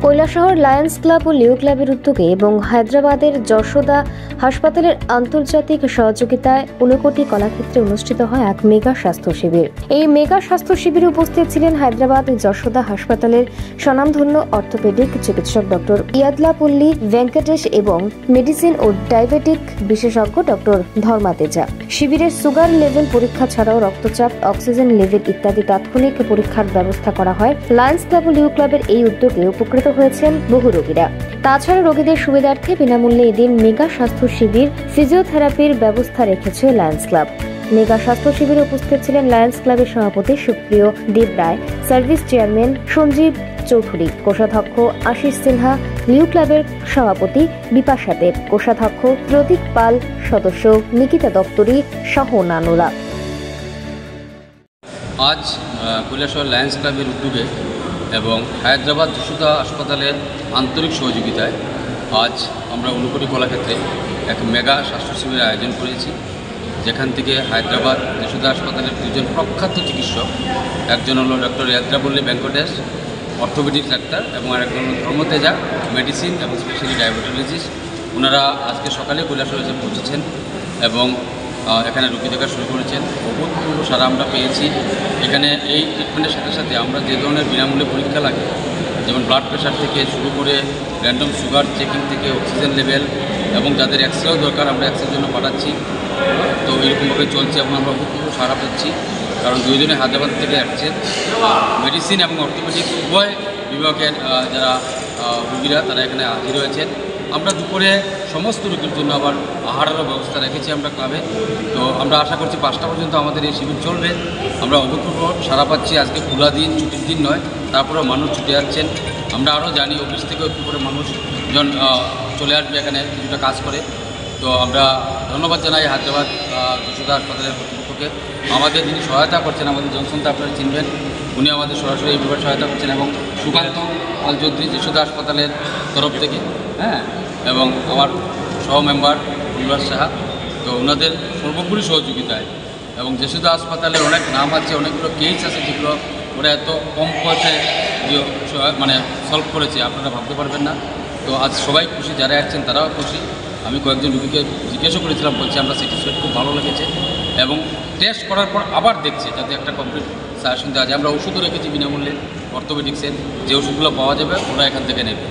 Kailashahar Lions club ও লিও ক্লাবের উদ্যোগে এবং হায়দ্রাবাদের যশোদা হাসপাতালের আন্তর্জাতিক সহযোগিতায় ঊনকোটি কলাক্ষেত্রে অনুষ্ঠিত হয় এক মেগা স্বাস্থ্য শিবির। এই মেগা স্বাস্থ্য শিবিরে উপস্থিত ছিলেন হায়দ্রাবাদ যশোদা হাসপাতালের স্বনামধন্য অর্থোপেডিক চিকিৎসক ডক্টর ইয়াদলাপল্লী ভেঙ্কটেশ এবং মেডিসিন ও ডায়াবেটিক বিশেষজ্ঞ ডক্টর ধর্মা তেজা। শিবিরের সুগার লেভেল পরীক্ষা ছাড়াও রক্তচাপ, অক্সিজেন লেভেল ইত্যাদি তাৎক্ষণিক পরীক্ষার ব্যবস্থা করা হয়। লায়ন্স ক্লাব ও লিও ক্লাবের এই উদ্যোগে উপকৃত হয়েছেন বহু রোগীরা। তাছাড়া রোগীদের সুবিধার্থে বিনামূল্যে এদিন মেগা স্বাস্থ্য শিবির ফিজিওথেরাপির ব্যবস্থা রেখেছে লায়ন্স ক্লাব। মেগা স্বাস্থ্য শিবিরে উপস্থিত ছিলেন লায়ন্স ক্লাবের সভাপতি সুপ্রিয় দেব রায়, সার্ভিস চেয়ারম্যান সঞ্জীব চৌধুরী, কোষাধ্যক্ষ আশিস সিনহা, লিও ক্লাবের সভাপতি বিপাশা দেব, কোষাধ্যক্ষ প্রতীক পাল, সদস্য নিকিতা দপ্তরি সহ অন্যান্যরা। আজ কৈলাসহর লায়ন্স ক্লাবের উদ্যোগে এবং হায়দ্রাবাদ যশোদা হাসপাতালের আন্তরিক সহযোগিতায় আজ আমরা ঊনকোটি কলাক্ষেত্রে এক মেগা স্বাস্থ্য শিবিরের আয়োজন করেছি, যেখান থেকে হায়দ্রাবাদ যশোদা হাসপাতালের দুজন প্রখ্যাত চিকিৎসক, একজন হলো ডক্টর ইয়াদলাপল্লী ভেঙ্কটেশ অর্থোপেডিক ডাক্তার এবং আরেকজন হল ধর্মা তেজা মেডিসিন এবং স্পেশালি ডায়াবেটোলজিস্ট। ওনারা আজকে সকালে কৈলাসহরে এসে পৌঁছেছেন এবং এখানে রোগী দেখা শুরু করেছেন। অভূতপূর্ব সারা আমরা পেয়েছি। এখানে এই ট্রিটমেন্টের সাথে সাথে আমরা যে ধরনের বিনামূল্যে পরীক্ষা লাগে, যেমন ব্লাড প্রেশার থেকে শুরু করে র্যান্ডম সুগার চেকিং থেকে অক্সিজেন লেভেল এবং যাদের এক্সরেও দরকার আমরা এক্সরের জন্য পাঠাচ্ছি। তো এরকমভাবে চলছে এবং আমরা অভূতপূর্ব সারা পাচ্ছি, কারণ দুইজনে হায়দ্রাবাদ থেকে আসছেন। মেডিসিন এবং অর্থোপেডিক উভয় বিভাগের যারা রোগীরা তারা এখানে হাজির হয়েছেন। আমরা দুপুরে সমস্ত রোগীর জন্য আবার আহারেরও ব্যবস্থা রেখেছি আমরা ক্লাবে। তো আমরা আশা করছি 5টা পর্যন্ত আমাদের এই শিবির চলবে। আমরা অভূতপূর্ব সারা পাচ্ছি। আজকে খোলা দিন, ছুটির দিন নয়, তারপরেও মানুষ ছুটে যাচ্ছেন। আমরা আরও জানি অফিস থেকেও একটু করে মানুষজন চলে আসবে এখানে কিছুটা কাজ করে। তো আমরা ধন্যবাদ জানাই হায়দ্রাবাদ যশোদা হাসপাতালের কর্তৃপক্ষকে। আমাদের যিনি সহায়তা করছেন, আমাদের জনসনটা আপনারা চিনবেন, উনি আমাদের সরাসরি এই ব্যাপারে সহায়তা করছেন, এবং সুকান্ত পাল চৌধুরী যশোদা হাসপাতালের তরফ থেকে, এবং আমার সহ মেম্বার উল্লাস সাহা। তো ওনাদের সর্বোপরি সহযোগিতায় এবং যশোদা হাসপাতালের অনেক নাম আছে, অনেকগুলো কেস আছে যেগুলো ওরা এত কম পয়সায় মানে সলভ করেছে আপনারা ভাবতে পারবেন না। তো আজ সবাই খুশি, যারা আসছেন তারাও খুশি। আমি কয়েকজন রোগীকে জিজ্ঞাসা করেছিলাম, বলছি আমরা স্যাটিসফাইড, খুব ভালো লেগেছে এবং টেস্ট করার পর আবার দেখছে যাতে একটা কমপ্লিট সাজেশন দেওয়া যায়। আমরা ওষুধও রেখেছি বিনামূল্যে অর্থোপেডিক্সের, যে ওষুধগুলো পাওয়া যাবে ওরা এখান থেকে নেবে।